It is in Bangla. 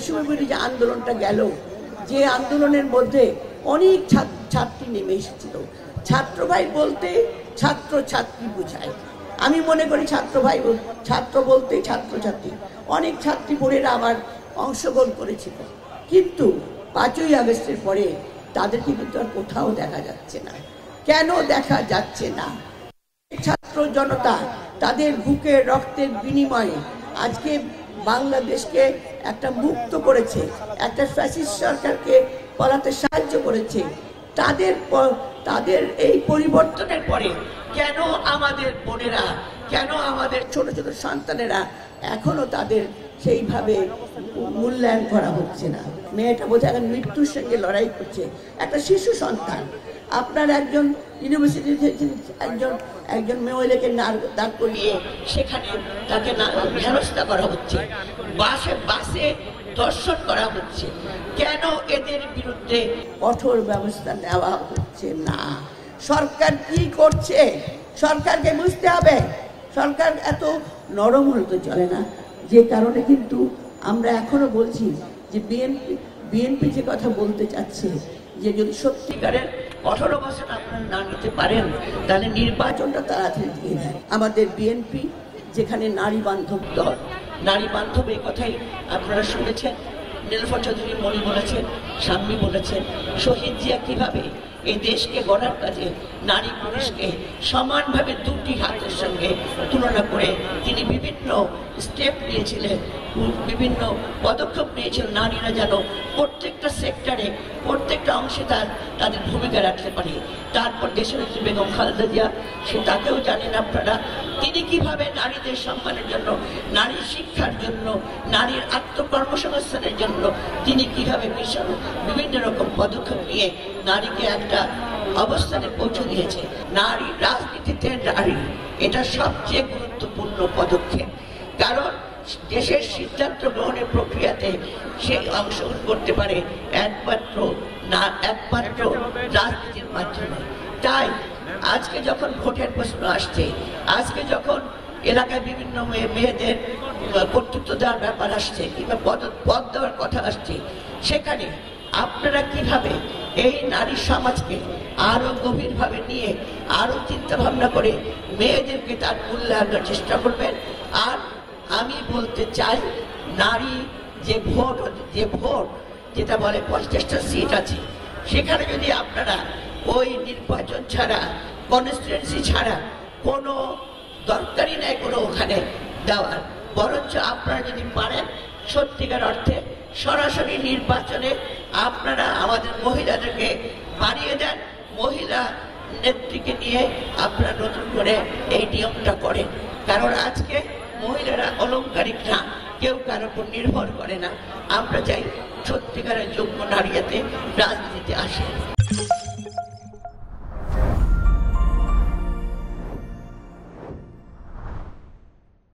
বৈষম্য বিরোধী যে আন্দোলনটা গেল, যে আন্দোলনের মধ্যে অনেক ছাত্রী নেমে এসেছিল। ছাত্র ভাই বলতে ছাত্র ছাত্রী বোঝায়। আমি মনে করি ছাত্র বলতে ছাত্রছাত্রী, অনেক ছাত্রী বোনেরা আমার অংশগ্রহণ করেছিল, কিন্তু 5ই আগস্টের পরে তাদেরকে কিন্তু আর কোথাও দেখা যাচ্ছে না। কেন দেখা যাচ্ছে না? ছাত্র জনতা তাদের বুকের রক্তের বিনিময়ে আজকে বাংলাদেশকে একটা মুক্ত করেছে, একটা ফ্যাসিস্ট সরকারকে পালাতে সাহায্য করেছে। তাদের এই পরিবর্তনের পরে কেন আমাদের বোনেরা, কেন আমাদের ছোট ছোট সন্তানেরা এখনো তাদের সেইভাবে মূল্যায়ন করা হচ্ছে না? মেয়েটা বোধহয় এখন মৃত্যুর সঙ্গে লড়াই করছে, একটা শিশু সন্তান। আপনার একজন ইউনিভার্সিটি একজন মহিলাকে দাঁড় করিয়ে সেখানে তাকে হেনস্থা করা হচ্ছে, বাসে দর্শন করা হচ্ছে। কেন এদের বিরুদ্ধে কঠোর ব্যবস্থা নেওয়া হচ্ছে না? সরকার কি করছে? সরকারকে বুঝতে হবে। সরকার এত নরম হলে তো চলে না। যে কারণে কিন্তু আমরা এখনো বলছি যে বিএনপি যে কথা বলতে চাচ্ছে যে যদি সত্যিকারের 18 বছর আপনারা না নিতে পারেন তাহলে নির্বাচনটা তাড়াতাড়ি দিয়ে দেয়। আমাদের বিএনপি যেখানে নারী বান্ধব দল, নারী বান্ধব এই কথাই আপনারা শুনেছেন। নীলুফার চৌধুরী মনি বলেছেন, শাম্মী বলেছেন, শহীদ জিয়া কিভাবে এই দেশকে গড়ার কাজে নারী পুরুষকে সমানভাবে দুটি হাতের সঙ্গে তুলনা করে তিনি বিভিন্ন স্টেপ নিয়েছিলেন, বিভিন্ন পদক্ষেপ নিয়েছিলেন, নারীরা যেন প্রত্যেকটা সেক্টরে প্রত্যেকটা অংশে তাদের ভূমিকা রাখতে পারে। তারপর দেশনেত্রী বেগম খালেদা জিয়া, সে তাকেও জানেন আপনারা, তিনি কিভাবে নারীদের সম্মানের জন্য, নারীর শিক্ষার জন্য, নারীর আত্মকর্মসংস্থানের জন্য তিনি কিভাবে বিভিন্ন রকম পদক্ষেপ নিয়ে নারীকে একটা অবস্থানে পৌঁছে দিয়েছে। নারী রাজনীতিতে নারী, এটা সবচেয়ে গুরুত্বপূর্ণ পদক্ষেপ। কারণ দেশের সিদ্ধান্ত গ্রহণের প্রক্রিয়াতে সে অংশগ্রহণ করতে পারে একমাত্র রাজনীতির মাধ্যমে। তাই আজকে যখন ভোটের প্রশ্ন আসছে, আজকে যখন এলাকায় বিভিন্ন মেয়েদের কর্তৃত্ব দেওয়ার ব্যাপার আসছে কিংবা পদ দেওয়ার কথা আসছে, সেখানে আপনারা কিভাবে এই নারী সমাজকে আরো গভীরভাবে নিয়ে আরো চিন্তা ভাবনা করে মেয়েদেরকে তার মূল্যায়নের চেষ্টা করবেন। আর আমি বলতে চাই, নারী যে ভোট যেটা বলে 50টা সিট আছে, সেখানে যদি আপনারা ওই নির্বাচন ছাড়া, কনস্টিটুয়েন্সি ছাড়া কোনো দরকারই নেই কোনো ওখানে দেওয়ার, বরঞ্চ আপনারা যদি পারেন সত্যিকার অর্থে সরাসরি নির্বাচনে আপনারা আমাদের মহিলাদেরকে বাড়িয়ে দেন, মহিলা নেত্রীকে নিয়ে আপনারা নতুন করে এই নিয়মটা করেন। কারণ আজকে মহিলারা অলংকারিক না, কেউ কার উপর নির্ভর করে না। আমরা চাই সত্যিকারের যোগ্য নারীতে রাজনীতিতে আসে।